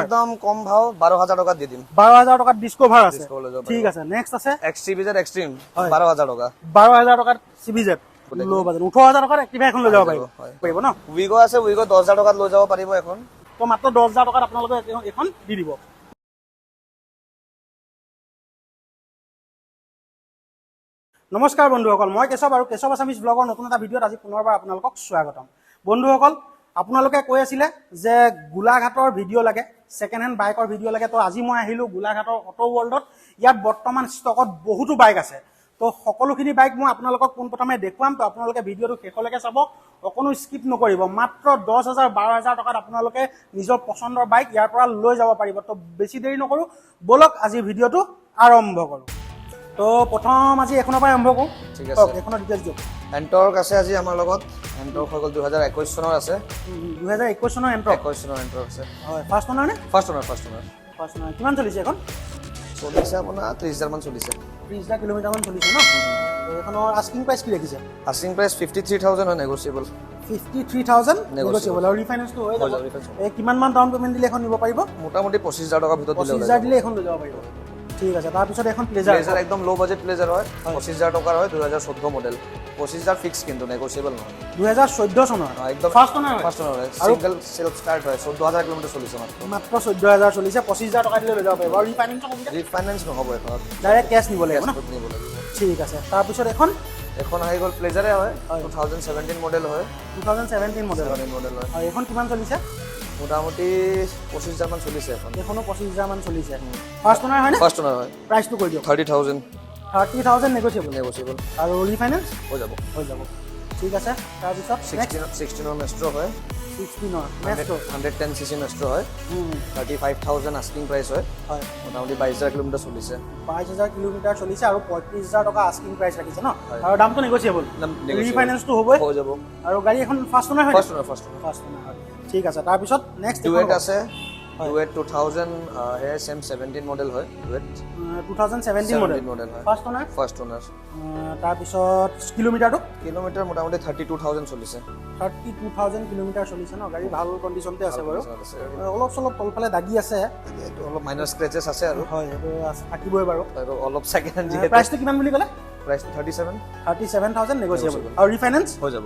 একদম কম ভাও 12000 টাকা দি দিম 12000 টাকাত ডিসকভাৰ আছে ঠিক আছে নেক্সট আছে এক্সট্ৰিবিজেড এক্সট্ৰিম 12000 টাকা 12000 টাকাত সিবিজেড লো বাজেট 18000 টাকাত এক্টিভা এখন লৈ যাব পাৰিব ন উইগো আছে উইগো 10000 টাকাত লৈ যাব পাৰিব এখন তো মাত্ৰ 10000 টাকাত আপোনালোকে এখন দি দিব নমস্কাৰ বন্ধুসকল মই কেশৱ আৰু কেশৱ আছামিজ ব্লগৰ নতুন এটা ভিডিঅ'ত আজি পুনৰবাৰ আপোনালোকক স্বাগতম বন্ধুসকল আপোনালোকে কৈ আছিলে যে গোলাঘাটৰ ভিডিঅ' লাগে সেকেন্ড হ্যান্ড বাইকৰ ভিডিঅ' লাগে তো আজি মই আহিলো গোলাঘাটৰ অটো ৱৰ্ল্ডত ইয়াত বৰ্তমান ষ্টকত বহুতো বাইক আছে তো সকলোখিনি বাইক মই আপোনালোকক পোনপ্ৰথমে দেখুৱাম তো আপোনালোকে ভিডিঅ'টো শেষলৈকে চাব অকনো স্কিপ নকৰিব মাত্ৰ 10000 12000 টকাত আপোনালোকে নিজৰ পছন্দৰ বাইক ইয়াৰ পৰা লৈ যাব পাৰিব তো বেছি দেৰি নকৰো বলক আজি ভিডিঅ'টো আৰম্ভ কৰো তো প্ৰথম আজি এখনৰ পৰা আৰম্ভ কৰো ঠিক আছে এখনৰ ডিটেইলছ দিয়ক এন্টৰ্ক আছে আজি আমাৰ লগত এন্টৰ্ক হৈ গ'ল 2021 চনৰ আছে 2021 চনৰ এন্টৰ্ক 21 চনৰ এন্টৰ্ক আছে হয় ফাৰ্ষ্ট ওনাৰ নে ফাৰ্ষ্ট ওনাৰ কিমান চলিছে এখন চলিছে আপোনাৰ 30000 মান চলিছে 30000 কিলোমিটাৰ মান চলিছে ন এখনৰ আস্কিং প্ৰাইস কি ৰাখিছে আস্কিং প্ৰাইস 53000 হয় নেগোশিয়েবল 53000 নেগোশিয়েবল আৰু ৰিফাইনেন্স হৈ যাব কিমান মান ডাউন পেমেন্ট দিলে এখন নিব পাৰিব মোটামুটি 25000 টকা ভিতৰত দিলে 25000 দিলে এখন লৈ যাব পাৰিব ঠিক আছে তাৰ পিছত এখন প্লেজাৰ একদম লো বাজেট প্লেজাৰ হয় 25000 টকাৰ হয় 2014 মডেল 25000 ফিক্স কিন্তু নেগোশিয়েবল নহয় 2014 চনৰ একদম ফাৰ্ষ্ট ওনাৰ হয় সিঙ্গেল সেলফ স্টাৰ্ট হয় 14000 কিলোমিটাৰ চলিছে মাত্ৰ 14000 চলিছে 25000 টকা দিলে লৈ যাব পাৰিব আৰু ৰিফাইনেন্স নহব এখন ডাইৰেক্ট কেছ নিব লাগিব ন নিব লাগিব ঠিক আছে তাৰ পিছত এখন আহি গ'ল প্লেজাৰে হয় 2017 মডেল হয় 2017 মডেল হয় এখন কিমান চলিছে মোটামুটি 25000 মান চলিছে এখন এখনো 25000 মান চলিছে ফাৰ্ষ্ট ওনাৰ হয় নে ফাৰ্ষ্ট ওনাৰ হয় প্ৰাইসটো কৈ দিও 30000 নেগোশিয়েবল আৰু ৰিফাইনেন্স হৈ যাব ঠিক আছে তাৰ পিছত 16 মেষ্ট্ৰো হয় 16 মেষ্ট্ৰো 110 সিসি মেষ্ট্ৰো হয় 35000 আস্কিং প্ৰাইস হয় মোটামুটি 22000 কিলোমিটাৰ চলিছে 22000 কিলোমিটাৰ চলিছে আৰু 35000 টকা আস্কিং প্ৰাইস ৰাখিছে ন আৰু দামটো নেগোশিয়েবল ৰিফাইনেন্সটো হ'বই হৈ যাব আৰু গাড়ী এখন ফাৰ্ষ্ট ওনাৰ হয় ফাৰ্ষ্ট ওনাৰ হয় ঠিক আছে তাৰ পিছত নেক্সট ডুৱেট আছে ডুৱেট 2000 হে সেম 17 মডেল হয় ডুৱেট 2017 মডেল হয় ফাৰ্ষ্ট ওনাৰ তাৰ পিছত কিলোমিটাৰটো মোটামুটি 32000 চলিছে 32000 কিলোমিটাৰ চলিছে ন গাড়ী ভাল কণ্ডিচনতে আছে বাৰু অলপ চলপ তলফালে দাগি আছে এইটো অলপ মাইনৰ স্ক্ৰেচেছ আছে আৰু হয় এইটো থাকিবই বাৰু আৰু অলপ সেকেন্ড হ্যান্ড প্ৰাইসটো কিমান বুলি ক'লে প্ৰাইস 37000 নেগোশিয়েবল আৰু ৰিফাইনেন্স হৈ যাব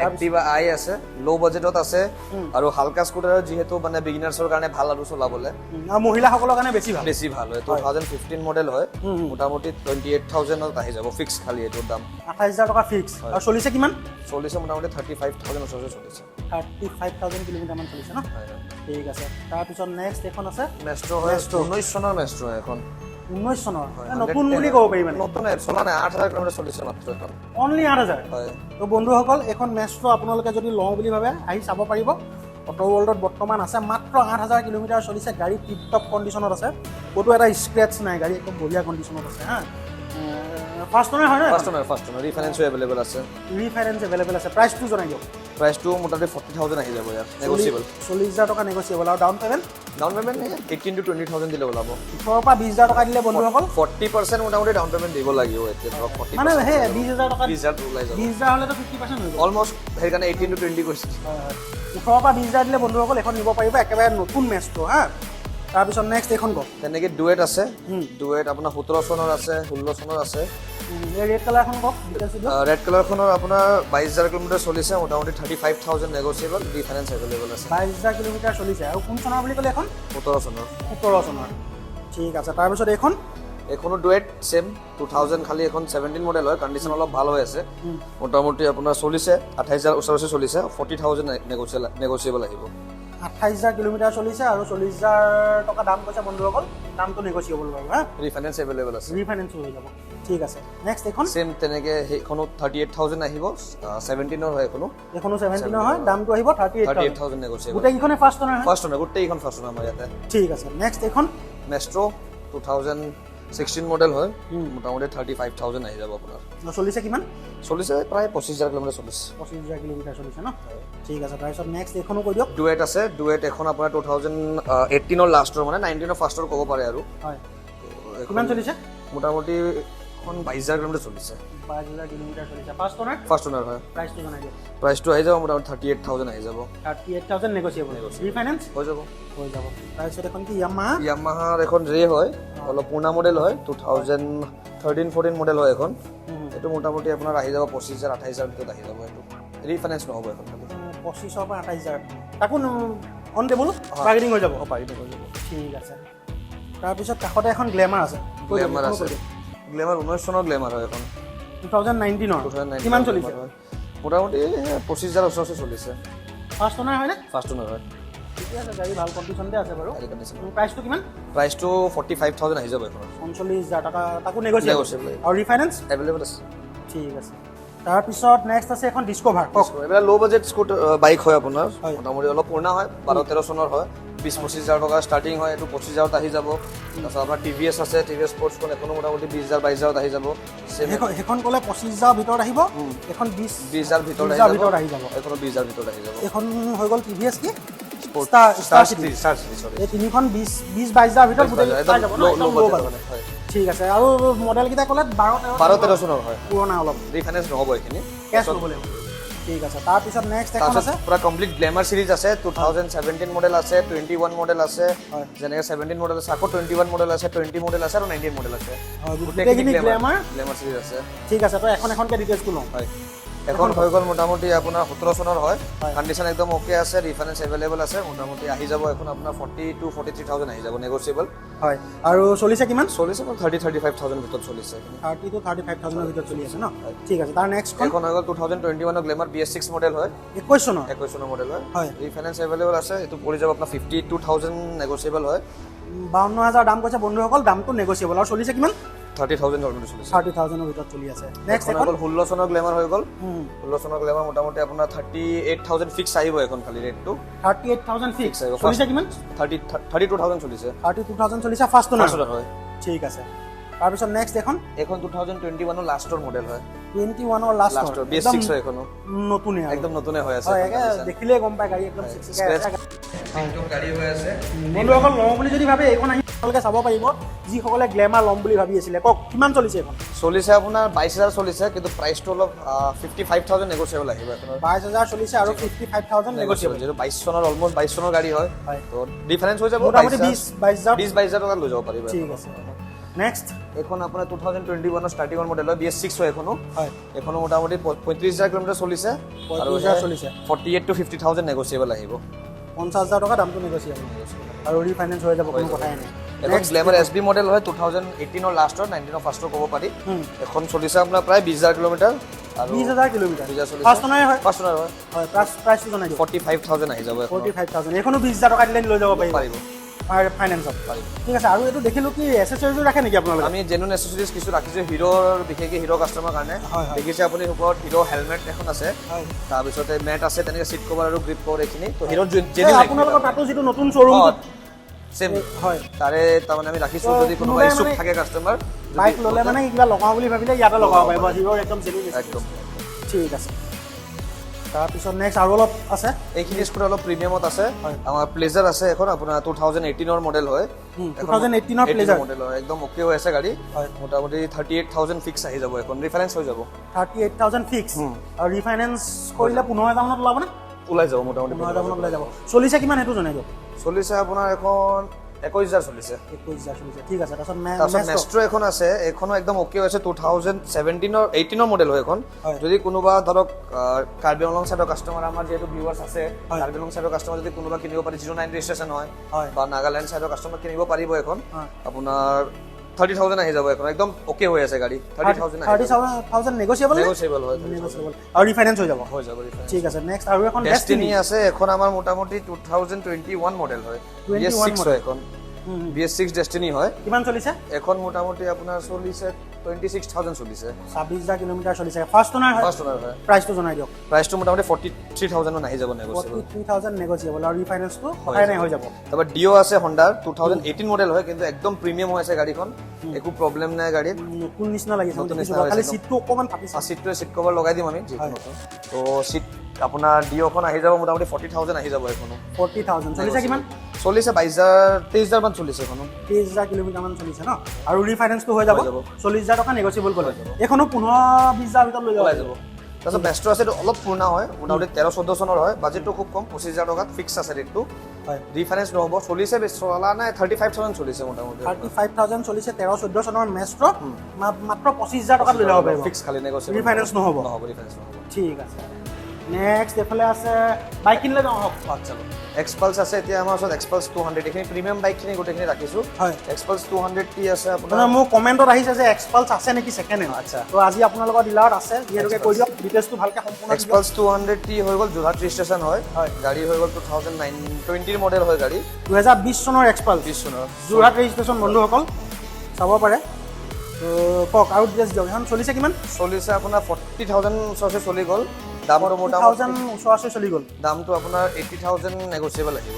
এক্টিভা আই আছে লো বাজেটত আছে আৰু হালকা স্কুটাৰ যেহেতু মানে বিগিনাৰ্ছৰ কাৰণে ভাল আৰু চলাবলে আৰু মহিলাসকলৰ কাৰণে বেছি ভাল হয় 2015 মডেল হয় মোটামুটি 28000 ত আহি যাব ফিক্স খালি এটোৰ দাম 28000 টকা ফিক্স আৰু চলিছে কিমান চলিছে মোটামুটি 35000 ওচৰে চলিছে 35000 কিলোমিটাৰ মান চলিছে ন ঠিক আছে তাৰ পিছত নেক্সট এখন আছে মেষ্ট্ৰো হয় 19 চনৰ মেষ্ট্ৰো এখন 19 চনৰ নতুন বুলি ক'ব পাৰি মানে নতুন চলা নাই 8000 কিলোমিটাৰ চলিছে মাত্ৰ এখন অনলি 8000 হয় তো বন্ধুসকল এখন মেষ্ট্ৰো আপোনালোকে যদি লওঁ বুলি ভাবে আহি চাব পাৰিব অটো ৱৰ্ল্ডত বৰ্তমান আছে মাত্ৰ 8000 কিলোমিটাৰ চলিছে গাড়ী টিপ টপ কণ্ডিচনত আছে ক'তো এটা স্ক্ৰেচ নাই গাড়ী একদম বঢ়িয়া কণ্ডিচনত আছে হা ফাৰ্ষ্ট ওনাৰ হয় না ফাৰ্ষ্ট ওনাৰ ৰিফাইনেন্স এভেইলেবল আছে প্ৰাইসটো জনাই দিয়ক প্ৰাইসটো মোটামুটি 40000 আহি যাব ইয়াত নেগোশিয়েবল 40000 টকা নেগোশিয়েবল আৰু ডাউন পেমেন্ট 18 to 20000 দিলে ওলাব 18 পৰা 20000 টকা দিলে বন্ধুসকল 40% মোটামুটি ডাউন পেমেন্ট দিব লাগিব এতিয়া ধৰক 40% মানে হে 20000 টকা 20000 ওলাই যাব 20000 হলে তো 50% হৈ গ'ল অলমোস্ট সেইকাৰণে 18 to 20 কৈছে 18 পৰা 20000 দিলে বন্ধুসকল এখন নিব পাৰিব একেবাৰে নতুন মেষ্ট্ৰো হা তাৰ পিছত নেক্সট এখন ক তেনেকৈ ডুৱেট আছে ডুৱেট আপোনাৰ 17 চনৰ আছে 16 চনৰ আছে ৰেড কালাৰখন ক ডিটেইলছ দিয়ক ৰেড কালাৰখনৰ আপোনাৰ 22000 কিলোমিটাৰ চলিছে মোটামুটি 35000 নেগোশিয়েবল ৰিফাইনেন্স এভেইলেবল আছে 22000 কিলোমিটাৰ চলিছে আৰু কোন চনৰ বুলি ক'লে এখন 17 চনৰ ঠিক আছে তাৰ পিছত এখনো ডুৱেট সেম 2000 খালি এখন 17 মডেল হয় কণ্ডিচন অলপ ভাল হৈ আছে মোটামুটি আপোনাৰ চলিছে 28000 ওচৰতে চলিছে 40000 নেগোশিয়েবল আহিব 28000 কিলোমিটাৰ চলিছে আৰু 40000 টকা দাম কৈছে বন্ধুসকল দামটো নেগোশিয়েবল বাৰু হা ৰিফাইনেন্স এভেইলেবল আছে ৰিফাইনেন্স হৈ যাব ঠিক আছে নেক্সট এখন সেম তেনেকৈ সেইখনো 38000 আহিব 17 ৰ হয় এখনো 17 ৰ হয় দামটো আহিব 38000 নেগোশিয়েবল গোটেইখনে ফাৰ্ষ্ট ওনাৰ গোটেইখন ফাৰ্ষ্ট ওনাৰ আমাৰ ইয়াতে ঠিক আছে নেক্সট এখন মেষ্ট্ৰো 2016 মডেল হয় মোটামুটি 35000 আহি যাব আপোনাৰ চলিছে কিমান চলিছে প্ৰায় 25000 কিলোমিটাৰ চলিছে 25000 কিলোমিটাৰ চলিছে ন ঠিক আছে তাৰপিছত নেক্সট এখনো কৈ দিয়ক ডুৱেট আছে ডুৱেট এখন আপোনাৰ 2018 ৰ লাষ্টৰ মানে 19 ৰ ফাৰ্ষ্টৰ ক'ব পাৰে আৰু হয় কিমান চলিছে মোটামুটি এখন 22000 কিলোমিটাৰ চলিছে 5000 কিলোমিটাৰ চলিছে ফাৰ্ষ্ট ওনাৰ ফাৰ্ষ্ট ওনাৰ হয় প্ৰাইচটো জনাই দিয়ক প্ৰাইচটো আহি যাব মোটামুটি 38000 আহি যাব 38000 নেগোচিয়েবল ৰিফাইনেন্স হৈ যাব তাৰপিছত এখন কি ইয়ামাহা ইয়ামাহাৰ এখন ৰে হয় অলপ পুৰণা মডেল হয় 2013-14 মডেল হয় এখন এইটো মোটামুটি আপোনাৰ আহি যাব 25000 28000 ভিতৰত আহি যাব এইটো ৰিফাইনেন্স নহ'ব এখন খালি 2500 পৰা 28000 তাকো অন টেবল বাৰ্গেনিং হৈ যাব পাৰিব হৈ যাব ঠিক আছে তাৰপিছত কাষতে এখন গ্লেমাৰ আছে গ্লেমাৰ আছে গ্লেমাৰ 19 চনৰ গ্লেমাৰ হয় এখন 2019 কিমান চলিছে মোটামুটি 25000 ওচৰতে চলিছে ফাৰ্ষ্ট ওনাৰ হয়নে ফাৰ্ষ্ট ওনাৰ হয় ঠিকে আছে গাড়ী ভাল কণ্ডিশ্যনতে আছে বাৰু প্ৰাইচটো কিমান প্ৰাইচটো 45000 আহি যাব এখন 39000 টকা তাকো নেগোচিয়েবল আৰু ৰিফাইনেন্স এভেইলেবল আছে ঠিক আছে তাৰপিছত নেক্সট আছে এখন ডিস্কভাৰ কওক এইবিলাক ল' বাজেট স্কুটাৰ বাইক হয় আপোনাৰ হয়। মোটামুটি অলপ পুৰণা হয় 12-13 চনৰ হয় 20-25000 টকা ষ্টাৰ্টিং হয় এইটো 25000 আহি যাব তাৰপিছত আপোনাৰ টিভিএছ আছে টিভিএছ স্পৰ্টছখন এখনো মোটামুটি 20000-22000 আহি যাব সেইখন ক'লে 25000 ভিতৰত আহিব এখন 20000 ভিতৰত আহি যাব এখনো 20000 ভিতৰত আহি যাব এখন হৈ গ'ল টিভিএছ কি ষ্টাৰ চিটি সৰি এই তিনিখন 20-22000 ভিতৰত গোটেই পাই যাব ন একদম low budget। হয় ঠিক আছে আৰু মডেলকেইটা ক'লে 12-13 চনৰ হয় পুৰণা অলপ ৰিফাইনেন্স নহ'ব এইখিনি কেছ ল'ব লাগিব ঠিক আছে তাৰপিছত নেক্সট এখন আছে পুৰা কমপ্লিট গ্লেমাৰ সিৰিজ আছে 2017 মডেল আছে 21 মডেল আছে যেনেকৈ 17 মডেল আছে আকৌ 21 মডেল আছে 20 মডেল আছে আৰু 19 মডেল আছে গোটেইখিনি গ্লেমাৰ সিৰিজ আছে ঠিক আছে তো এখনকৈ ডিটেইলছটো লওঁ হয় এখন হৈ গ'ল মোটামুটি আপোনাৰ 17 চনৰ হয় কণ্ডিশ্যন একদম অ'কে আছে ৰিফাইনেন্স এভেইলেবল আছে মোটামুটি আহি যাব এখন আপোনাৰ 40,000-43,000 আহি যাব নেগোচিয়েবল হয় আৰু চলিছে কিমান চলিছে 30,000-35,000 ভিতৰত চলিছে 30,000-35,000 ভিতৰত চলি আছে ন ঠিক আছে তাৰ নেক্সট এখন হৈ গ'ল 2021 গ্লেমাৰ BS6 মডেল হয় 21 চনৰ 21 চনৰ মডেল হয় হয় ৰিফাইনেন্স এভেইলেবল আছে এইটো পৰি যাব আপোনাৰ 52,000 নেগোচিয়েবল হয় 52000 দাম কৈছে বন্ধুসকল দামটো নেগোচিয়েবল আৰু চলিছে কিমান 30,000 অলৰেডি চলিছে 30,000 ভিতৰত চলি আছে নেক্সট এখন হ'ল 16 চনৰ গ্লেমাৰ হৈ গ'ল 16 চনৰ গ্লেমাৰ মোটামুটি আপোনাৰ 38,000 ফিক্স আহিব এখন খালি ৰেটটো 38,000 ফিক্স আহিব চলিছে কিমান 32,000 চলিছে 32,000 চলিছে ফাৰ্ষ্ট ওনাৰ হয় ঠিক আছে তাৰপিছত নেক্সট এখন 2021 ৰ লাষ্টৰ মডেল হয় 21 ৰ লাষ্টৰ BS6 হয় এখনো নতুনে একদম নতুনে হৈ আছে দেখিলে গম পায় গাড়ী একদম একদম গাড়ী হৈ আছে বন্ধুসকল লওঁ বুলি যদি ভাবে এইখন আহি আপোনালোকে চাব পাৰিব যিসকলে গ্লেমাৰ ল'ম বুলি ভাবি আছিলে কওক কিমান চলিছে এখন চলিছে আপোনাৰ 22000 চলিছে কিন্তু প্ৰাইচটো অলপ 55,000 নেগোচিয়েবল আহিব এখনৰ 22000 চলিছে আৰু 55,000 নেগোচিয়েবল যেটো 22 চনৰ অলমোষ্ট 22 চনৰ গাড়ী হয় তো ডিফাৰেন্স হৈ যাব মোটামুটি 20-22000 টকা লৈ যাব পাৰিব ঠিক আছে নেক্সট এখন আপোনাৰ 2021 ৰ ষ্টাৰ্টিঙৰ মডেল হয় BS6 হয় এখনো হয় এখনো মোটামুটি 35,000 কিলোমিটাৰ চলিছে আৰু 35,000 চলিছে 48,000-50,000 নেগোচিয়েবল আহিব 50,000 টকা দামটো নেগোচিয়েবল আৰু ৰিফাইনেন্স হৈ যাব কোনো কথাই নাই এখন গ্লেমাৰ SB মডেল হয় 2018 ৰ লাষ্টৰ 19 ৰ ফাৰ্ষ্টৰ ক'ব পাৰি এখন চলিছে আপোনাৰ প্ৰায় 20,000 কিলোমিটাৰ আৰু 20,000 কিলোমিটাৰ 20,000 চলিছে ফাৰ্ষ্ট ওনাৰ হয় ফাৰ্ষ্ট ওনাৰ হয় হয় প্ৰাইচটো জনাই দিয়ক 45,000 আহি যাব এখন 45,000 এখনো 20,000 টকা দিলে লৈ যাব পাৰিব ফাইনেন্সত পাৰিব ঠিক আছে আৰু এইটো দেখিলোঁ কি এচেছৰিজো ৰাখে নেকি আপোনালোকে আমি জেনুইন এচেছৰিজ কিছু ৰাখিছোঁ হিৰোৰ বিশেষকৈ হিৰো কাষ্টমাৰ কাৰণে দেখিছে আপুনি ওপৰত হিৰো হেলমেট এখন আছে তাৰপিছতে মেট আছে তেনেকৈ চিট কভাৰ আৰু গ্ৰিপ কভাৰ এইখিনি তো হিৰোৰ জেনুইন আপোনালোকৰ তাতো যিটো নতুন শ্ব'ৰুম সেম হয় তাৰে তাৰমানে আমি ৰাখিছোঁ যদি কোনোবা ইচ্ছুক থাকে কাষ্টমাৰ বাইক ল'লে মানে কিবা লগাওঁ বুলি ভাবিলে ইয়াতে লগাব পাৰিব হিৰোৰ একদম জেনুইন একদম ঠিক আছে তাৰপিছত নেক্সট আৰু অলপ আছে এইখিনি স্কুটাৰ অলপ প্ৰিমিয়ামত আছে আমাৰ প্লেজাৰ আছে এখন আপোনাৰ 2018 ৰ মডেল হয় 2018 ৰ প্লেজাৰ মডেল হয় একদম ওকে হৈ আছে গাড়ী মোটামুটি 38,000 ফিক্স আহি যাব এখন ৰিফাইনেন্স হৈ যাব 38,000 ফিক্স আৰু ৰিফাইনেন্স কৰিলে 15,000 মানত ওলাব নে ওলাই যাব মোটামুটি 15,000 মানত ওলাই যাব চলিছে কিমান সেইটো জনাই দিয়ক চলিছে আপোনাৰ এখন 21,000 চলিছে 21,000 চলিছে ঠিক আছে তাৰপিছত মেষ্ট্ৰো এখন আছে এখনো একদম ওকে হৈছে 2018 ৰ মডেল হয় এখন যদি কোনোবা ধৰক কাৰ্বি আংলং সাইডৰ কাষ্টমাৰ আমাৰ যেহেতু ভিউৱাৰ্ছ আছে কাৰ্বি আংলং সাইডৰ কাষ্টমাৰ যদি কোনোবা কিনিব পাৰে 09 ৰেজিষ্ট্ৰেশ্যন হয় বা নাগালেণ্ড সাইডৰ কাষ্টমাৰ কিনিব পাৰিব এখন আপোনাৰ 30,000 আহি যাব এখন একদম ওকে হৈ আছে গাড়ী 30,000 নেগোচিয়েবল হয় আৰু ৰিফাইনেন্স হৈ যাব ৰিফাইনেন্স ঠিক আছে নেক্সট আৰু এখন ডেষ্টিনি আছে এখন আমাৰ মোটামুটি 2021 মডেল হয় BS6 হয় এখন BS6 ডেষ্টিনি হয় কিমান চলিছে এখন মোটামুটি আপোনাৰ চলিছে 26,000 চলিছে 26,000 কিলোমিটাৰ চলিছে ফাৰ্ষ্ট ওনাৰ হয় প্ৰাইচটো জনাই দিয়ক প্ৰাইচটো মোটামুটি 43,000 মান আহি যাব নেগোচিয়েবল 43,000 নেগোচিয়েবল আৰু ৰিফাইনেন্সটো কথাই নাই হৈ যাব তাৰপৰা ডিও আছে হণ্ডাৰ 2018 মডেল হয় কিন্তু একদম প্ৰিমিয়াম হৈ আছে গাড়ীখন একো প্ৰব্লেম নাই গাড়ীত নতুন নিচিনা লাগিছে খালি সিটটো অকমান ফাটিছে সিটটোৱে সিট কভাৰ লগাই দিম আমি তো সিট আপোনাৰ ডিওখন আহি যাব মোটামুটি 40,000 আহি যাব এখনো 40,000 চলিছে কিমান চলিছে 22,000 মান চলিছে এখনো 23,000 কিলোমিটাৰমান চলিছে ন আৰু ৰিফাইনেন্সটো হৈ যাব হৈ যাব। 40,000 টকা নেগচিয়েবল কৰি এখনো 15-20,000 ভিতৰত লৈ ওলাই যাব যাব তাৰপিছত মেষ্ট্ৰ আছে এইটো অলপ পুৰণা হয় মোটামুটি 13-14 চনৰ হয় বাজেটটো খুব কম 25,000 টকাত ফিক্স আছে ৰেটটো হয় ৰিফাইনেন্স নহ'ব চলিছে বেছি চলা নাই 35,000 চলিছে মোটামুটি 35,000 চলিছে 13-14 চনৰ মেষ্ট্ৰ মাত্ৰ 25,000 টকাত লৈ যাব পাৰিব ফিক্স খালি নেগচিয়েবল ৰিফাইনেন্স নহ'ব নহ'ব ৰিফাইনেন্স নহ'ব ঠিক আছে নেক্সট এফালে আছে বাইক কিনিলে যাওঁ হওক আচ্ছা এক্সপালছ আছে এতিয়া আমাৰ ওচৰত এক্সপালছ 200 এইখিনি প্ৰিমিয়াম বাইকখিনি গোটেইখিনি ৰাখিছোঁ হয় এক্সপালছ 200 টি আছে আপোনাৰ মানে মোৰ কমেণ্টত আহিছে যে এক্সপালছ আছে নেকি ছেকেণ্ড হেণ্ড আচ্ছা। তো আজি আপোনালোকৰ ডিলাৰত আছে যিহেতুকে কৈ দিয়ক ডিটেইলছটো ভালকৈ সম্পূৰ্ণ দি দিয়ক। এক্সপালছ 200 টি হৈ গ'ল যোৰহাট ৰেজিষ্ট্ৰেশ্যন হয় হয়। গাড়ী হৈ গ'ল 2020 মডেল হয় গাড়ী 2020 চনৰ এক্সপালছ 20 চনৰ যোৰহাট ৰেজিষ্ট্ৰেশ্যন বন্ধুসকল চাব পাৰে তো কওক আৰু ডিটেইলছ দিয়ক এখন চলিছে কিমান চলিছে আপোনাৰ 40,000 ওচৰতে চলি গ'ল দামটো মোটামুটি 40,000 ওচৰা-ওচৰি চলি গ'ল দামটো আপোনাৰ 80,000 নেগচিয়েবল আহিব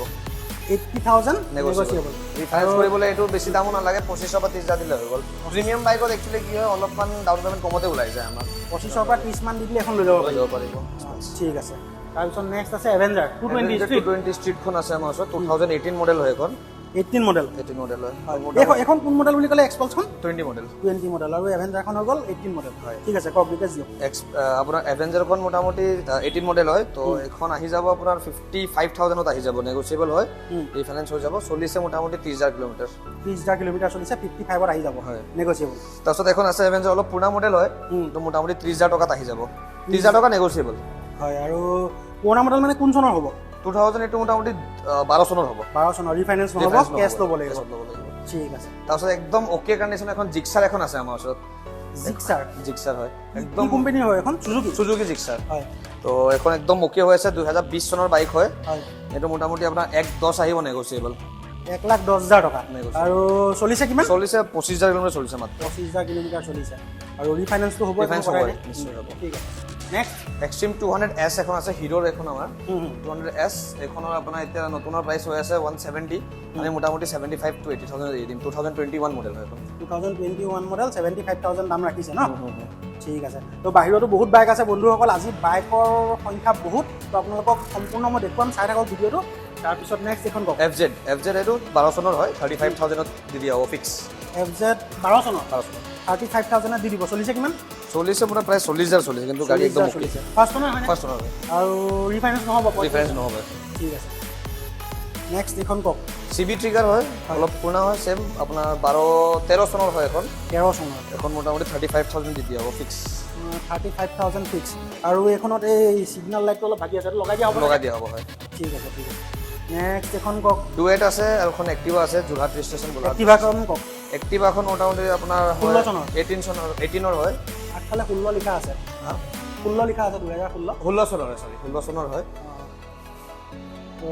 80,000 নেগচিয়েবল ৰিফাইনেন্স কৰিবলৈ এইটো বেছি দামো নালাগে 25,000 বা 30,000 দিলে হৈ গ'ল প্ৰিমিয়াম বাইকত একচুৱেলি কি হয় অলপমান ডাউন পে'মেণ্ট কমতে ওলাই যায় আমাৰ 25,000 পৰা 30 মান দি দিলে এখন লৈ যাব লৈ পাৰিব যাব পাৰিব ঠিক আছে তাৰপিছত নেক্সট আছে এভেঞ্জাৰ 220 ষ্ট্ৰীট 220 ষ্ট্ৰীটখন আছে আমাৰ ওচৰত 2018 মডেল হয় এখন 18 মডেল 18 মডেল হয় এখন কোন মডেল বুলি ক'লে এক্সপালছখন 20 মডেল 20 মডেল আৰু এভেঞ্জাৰখন হৈ গ'ল 18 মডেল হয়। ঠিক আছে কওক ডিটেইলছ দিয়ক আপোনাৰ এভেঞ্জাৰখন মোটামুটি 18 মডেল হয় তো এখন আহি যাব আপোনাৰ 55,000ত আহি যাব নেগচিয়েবল হয় ৰিফাইনেন্স হৈ যাব চলিছে মোটামুটি 30,000 কিলোমিটাৰ 30,000 কিলোমিটাৰ চলিছে 55ত আহি যাব হয়। নেগচিয়েবল তাৰপিছত এখন আছে এভেঞ্জাৰ অলপ পুৰণা মডেল হয় তো মোটামুটি 30,000 টকাত আহি যাব 30,000 টকা নেগচিয়েবল হয় আৰু পুৰণা মডেল মানে কোন চনৰ হ'ব 2000 এইটো মোটামুটি 12 চনৰ হ'ব 12 চনৰ ৰিফাইনেন্স নহ'ব Refinance কেছ ল'ব নহ'ব, লাগিব cash ল'ব লাগিব। ঠিক আছে তাৰপিছত একদম অ'কে কণ্ডিশ্যন এখন জিক্সাৰ এখন আছে আমাৰ ওচৰত জিক্সাৰ জিক্সাৰ হয় কি একদম কোম্পানীৰ হয় এখন সুজুকি সুজুকি জিক্সাৰ হয় তো এখন একদম অ'কে হৈ আছে 2020 চনৰ বাইক হয় হয় এইটো মোটামুটি আপোনাৰ 1,10 আহিব নেগচিয়েবল 1,10,000 টকা Negotiable. আৰু চলিছে কিমান চলিছে 25,000 কিলোমিটাৰ চলিছে মাত্ৰ 25,000 কিলোমিটাৰ চলিছে আৰু ৰিফাইনেন্সটো হ'ব Refinance একো কথা হ'ব, নাই। নিশ্চয় হ'ব। ঠিক আছে নেক্সট এক্সট্ৰিম 200S এখন আছে হিৰোৰ এখন আমাৰ 200S এইখনৰ আপোনাৰ এতিয়া নতুনৰ প্ৰাইচ হৈ আছে 170 আমি মোটামুটি 75 to 80,000 দি দিম 2021 মডেল হয় এখন 2021 মডেল 75,000 দাম ৰাখিছে ন ঠিক আছে তো বাহিৰতো বহুত বাইক আছে বন্ধুসকল আজি বাইকৰ সংখ্যা বহুত তো আপোনালোকক সম্পূৰ্ণ মই দেখুৱাম চাই থাকক ভিডিঅ'টো তাৰপিছত নেক্সট এখন কওক FZ এইটো 12 চনৰ হয় 35,000ত দি দিয়া হ'ব ফিক্স FZ 12 চনৰ 35,000 দি দিব চলিছে কিমান চলিছে আপোনাৰ প্ৰায় 40,000 চলিছে কিন্তু গাড়ী একদম চলিছে ফাৰ্ষ্ট চনৰ হয় ফাৰ্ষ্ট চনৰ হয় আৰু ৰিফাইনেন্স নহ'ব ডিফাৰেঞ্চ নহ'ব ঠিক আছে নেক্সট এখন কওক CB ট্ৰিগাৰ হয় অলপ পুৰণা হয় চেম আপোনাৰ 13 চনৰ হয় এখন 13 চনৰ এখন মোটামুটি 35,000 দি দিয়া হ'ব ফিক্স 35,000 ফিক্স আৰু এইখনত এই চিগনেল লাইটটো অলপ ভাগি আছে এইটো লগাই দিয়া হ'ব লগাই দিয়া হ'ব হয় ঠিক আছে নেক্সট এখন কওক ডুৱেট আছে আৰু এখন এক্টিভা আছে যোৰহাট ৰেজিষ্ট্ৰেশ্যন গোলাঘাট এক্টিভাখন কওক এক্টিভাখন মোটামুটি আপোনাৰ 16 চনৰ 18ৰ হয় আগফালে 16 লিখা আছে 16 লিখা আছে 2016 16 চনৰ হয় সৰি 16 চনৰ হয় তো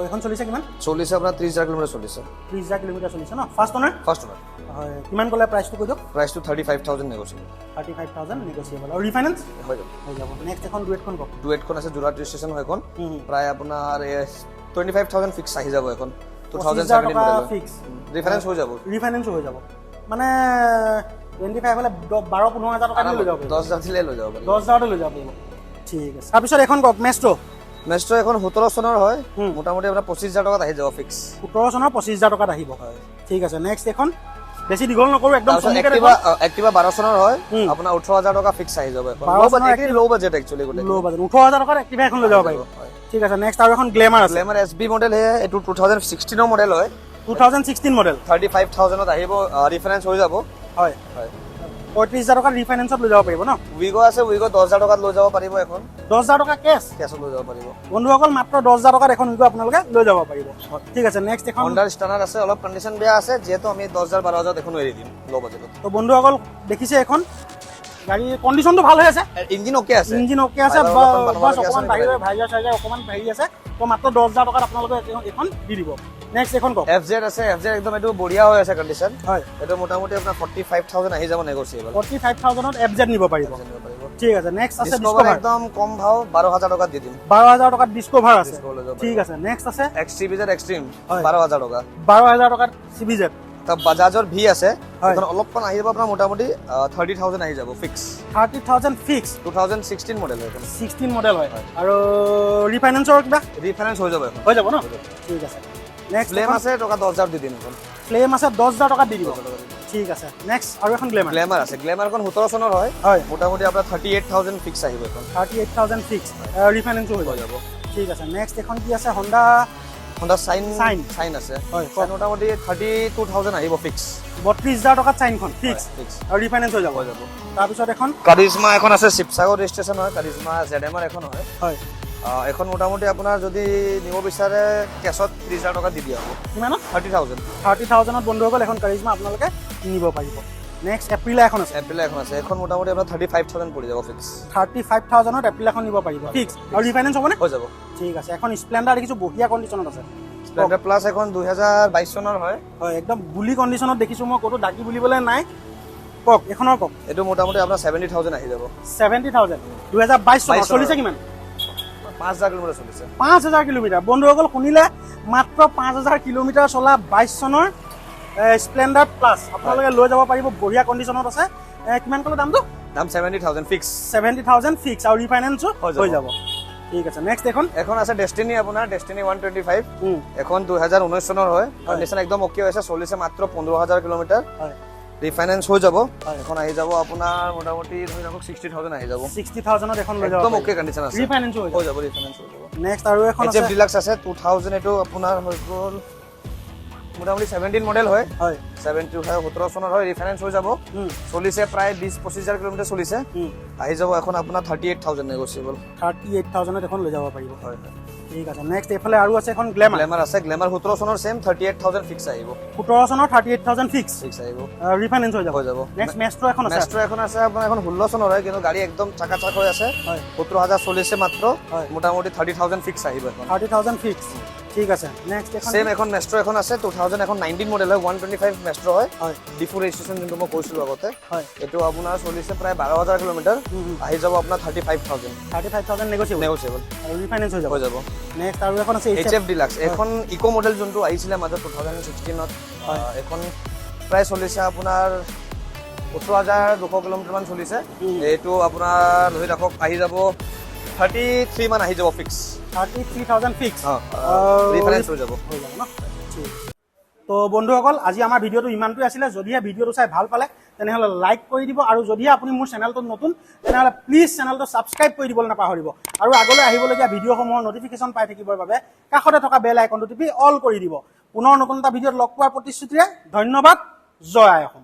এখন চলিছে কিমান চলিছে আপোনাৰ 30,000 কিলোমিটাৰ চলিছে 30,000 কিলোমিটাৰ চলিছে ন ফাৰ্ষ্ট অনাৰ ফাৰ্ষ্ট অনাৰ হয় কিমান ক'লে প্ৰাইচটো কৈ দিয়ক প্ৰাইচটো 35,000 নেগচিয়েবল 35,000 নেগচিয়েবল আৰু ৰিফাইনেন্স হৈ যাব হৈ যাব নেক্সট এখন ডুৱেটখন কওক ডুৱেটখন আছে যোৰহাট ৰেজিষ্ট্ৰেশ্যন হয় এখন প্ৰায় আপোনাৰ 25,000 ফিক্স আহি যাব এখন 2017 টকা মডেল ফিক্স ৰিফাৰেঞ্চ হৈ যাব ৰিফাইনেন্সো হৈ যাব মানে 25 হ'লে 12-15,000 টকা দি লৈ যাব পাৰিব 10,000 দিলে লৈ যাব পাৰিব 10,000 লৈ যাব পাৰিব ঠিক আছে তাৰপিছত এখন কওক মেষ্ট্ৰ' মেষ্ট্ৰ এখন 17 চনৰ হয় মোটামুটি আপোনাৰ 25,000 টকাত আহি যাব ফিক্স 17 চনৰ 25,000 টকাত আহিব হয় ঠিক আছে নেক্সট এখন বেছি দীঘল নকৰোঁ একদম তাৰপিছত এক্টিভা 12 চনৰ হয় আপোনাৰ 18,000 টকা ফিক্স আহি যাব এখন 12 চনৰ ল' বাজেট একচুৱেলি গোটেই ল' বাজেট 18,000 টকাত এক্টিভা এখন লৈ যাব পাৰিব ঠিক আছে নেক্সট আৰু এখন গ্লেমাৰ আছে গ্লেমাৰ SB মডেল হে এইটো 2016 মডেল হয় 2016 মডেল 35,000ত আহিব ৰিফাৰেঞ্চ হৈ যাব হয় হয় 35,000 টকাত ৰিফাইনেন্সত লৈ যাব পাৰিব ন উইগো আছে উইগো 10,000 টকাত লৈ যাব পাৰিব এখন 10,000 টকা কেছ কেছত লৈ যাব পাৰিব বন্ধুসকল মাত্ৰ 10,000 টকাত এখন উইগো আপোনালোকে লৈ যাব পাৰিব ঠিক আছে নেক্সট এখন হণ্ডাৰ ষ্টাৰ্ণাৰ আছে অলপ কণ্ডিশ্যন বেয়া আছে যিহেতু আমি 10,000 12,000 এখন এৰি দিম ল' বাজেটত তো বন্ধুসকল দেখিছে এখন গাড়ীৰ কণ্ডিশ্যনটো ভাল হৈ আছে ইঞ্জিন অ'কে আছে ইঞ্জিন অ'কে আছে বাছ অকণমান বাহিৰে ভাইজাৰ চাইজাৰ অকণমান হেৰি আছে তো মাত্ৰ 10,000 টকাত আপোনালোকে এখন দি দিব নেক্সট এখন কওক FZ আছে FZ একদম এইটো বঢ়িয়া হৈ আছে কণ্ডিশ্যন হয় এইটো মোটামুটি আপোনাৰ 45,000 আহি যাব নেগচিয়েবল 45,000ত FZ নিব পাৰিব ঠিক আছে নেক্সট আছে ডিস্কভাৰ ডিস্কভাৰ একদম কম ভাও 12,000 টকাত দি দিম 12,000 টকাত ডিস্কভাৰ আছে Discover লৈ যাব ঠিক আছে নেক্সট আছে XCBZ এক্সট্ৰিম হয়। 12,000 টকা 12,000 টকাত CBZ তাৰ বাজাজৰ ভি আছে হয়। এখন অলপমান আহিব আপোনাৰ মোটামুটি 30,000 আহি যাব ফিক্স 30,000 ফিক্স 2016 মডেল হয় এখন 16 মডেল হয় আৰু ৰিফাইনেন্সৰ কিবা ৰিফাৰেঞ্চ হৈ যাব এখন হৈ যাব ন ঠিক আছে নেক্সট ফ্লেম আছে টকা 10000 দি দিম এখন ফ্লেম আছে 10000 টকা দি দিব ঠিক আছে নেক্সট আৰু এখন গ্লেমাৰ গ্লেমাৰ আছে গ্লেমাৰখন 17 চনৰ হয় হয় মোটামুটি আপোনাৰ 38000 ফিক্স আহিব এখন 38000 ফিক্স ৰিফাইনেন্সো হৈ যাব ঠিক আছে নেক্সট এখন কি আছে Honda সাইন আছে হয় মোটামুটি 32000 আহিব ফিক্স 32000 টকাত সাইনখন ফিক্স ফিক্স আৰু ৰিফাইনেন্স হৈ যাব তাৰপিছত এখন কাৰিজমা এখন আছে শিৱসাগৰ ৰেজিষ্ট্ৰেচন হয় কাৰিজমা ZMR এখন হয় হয় এখন মোটামুটি আপোনাৰ যদি নিব বিচাৰে কেছত 30000 টকা দি দিয়া হ'ব কিমান 30000 30000ত বন্ধুসকল এখন কাৰিজমা আপোনালোকে কিনিব পাৰিব নেক্সট এপ্ৰিলা এখন আছে এখন মোটামুটি আপোনাৰ 35000 পৰি যাব ফিক্স 35000ত এপ্ৰিল এখন নিব পাৰিব ফিক্স আৰু ৰিফাইনেন্স হ'বনে হৈ যাব ঠিক আছে এখন স্প্লেণ্ডাৰ দেখিছোঁ বঢ়িয়া কণ্ডিশ্যনত আছে স্প্লেণ্ডাৰ প্লাছ এখন 2022 চনৰ হয় হয় একদম গুলি কণ্ডিশ্যনত দেখিছোঁ মই ক'তো ডাকি বুলিবলৈ নাই কওক এখনৰ কওক এইটো মোটামুটি আপোনাৰ 70000 আহি যাব 70000 2022 চনৰ চলিছে কিমান 5000 কিলোমিটাৰ চলিছে 5000 কিলোমিটাৰ বন্ধুসকল শুনিলে মাত্ৰ 5000 কিলোমিটাৰ চলা 22 চনৰ স্প্লেণ্ডাৰ প্লাছ আপোনালোকে লৈ যাব পাৰিব বঢ়িয়া কণ্ডিশ্যনত আছে কিমান ক'লে দামটো দাম 70000 ফিক্স 70000 ফিক্স আৰু ৰিফাইনেন্সো হৈ যাব ঠিক আছে নেক্সট এখন আছে ডেষ্টিনি আপোনাৰ ডেষ্টিনি 125 এখন 2019 চনৰ হয় কণ্ডিশ্যন একদম ওকে হৈছে চলিছে মাত্ৰ 15000 কিলোমিটাৰ হয় ৰিফাইনেন্স হৈ যাব এখন আহি যাব আপোনাৰ মোটামুটি ধৰি ৰাখক 60000 আহি যাব 60000ত এখন লৈ যাব একদম ওকে কণ্ডিশ্যন আছে ৰিফাইনেন্স হৈ যাব ৰিফাইনেন্স হৈ যাব নেক্সট আৰু এখন HF ডিলাক্স আছে 2000 এটো আপোনাৰ হৈ গ'ল মোটামুটি 17 মডেল হয় হয় 17 চনৰ হয় ৰিফাইনেন্স হৈ যাব চলিছে প্ৰায় 20-25000 কিলোমিটাৰ চলিছে আহি যাব এখন আপোনাৰ 38000 নেগোচিয়েবল 38000ত এখন লৈ যাব পাৰিব হয় ঠিক আছে নেক্সট এফালে আৰু আছে এখন গ্লেমাৰ আছে গ্লেমাৰ 17 চনৰ সেম 38000 ফিক্স আহিব 17 চনৰ 38000 ফিক্স আহিব ৰিফাইনেন্স হৈ যাব নেক্সট মেষ্ট্ৰো এখন আছে আপোনাৰ এখন 16 চনৰ হয় কিন্তু গাড়ী একদম চাকাচাক হৈ আছে 17000 চলিছে মাত্ৰ মোটামুটি 30000 ফিক্স আহিব এখন 30000 ফিক্স ঠিক আছে নেক্সট এখন সেম এখন মেষ্ট্ৰো এখন আছে 2000 এখন 19 মডেল হয় 125 মেষ্ট্ৰো হয় ডিফু ৰেজিষ্ট্ৰেচন যোনটো মই কৈছিলো আগতে এটো আপোনাৰ চলিছে প্ৰায় 12000 কিলোমিটাৰ আহি যাব আপোনাৰ 35000 নেগোচিয়েবল আৰু ৰিফাইনেন্স হৈ যাব নেক্সট আৰু এখন আছে HF ডিলাক্স এখন ইকো মডেল যোনটো আহিছিলে মাজত 2016 ত এখন প্ৰায় চলিছে আপোনাৰ 18200 কিলোমিটাৰ মান চলিছে এইটো আপোনাৰ ধৰি ৰাখক আহি যাব 33 মান আহি যাব ফিক্স 33000 ফিক্স ৰিফাইনেন্স হৈ যাব ন ঠিক তো বন্ধুসকল আজি আমাৰ ভিডিঅ'টো ইমানটোৱে আছিলে যদিহে ভিডিঅ'টো চাই ভাল পালে তেনেহ'লে লাইক কৰি দিব আৰু যদিহে আপুনি মোৰ চেনেলটোত নতুন তেনেহ'লে প্লিজ চেনেলটো ছাবস্ক্ৰাইব কৰি দিবলৈ নাপাহৰিব আৰু আগলৈ আহিবলগীয়া ভিডিঅ'সমূহৰ নটিফিকেশ্যন পাই থাকিবৰ বাবে কাষতে থকা বেল আইকনটো টিপি অল কৰি দিব পুনৰ নতুন এটা ভিডিঅ'ত লগ পোৱাৰ প্ৰতিশ্ৰুতিৰে ধন্যবাদ জয় আই অসম।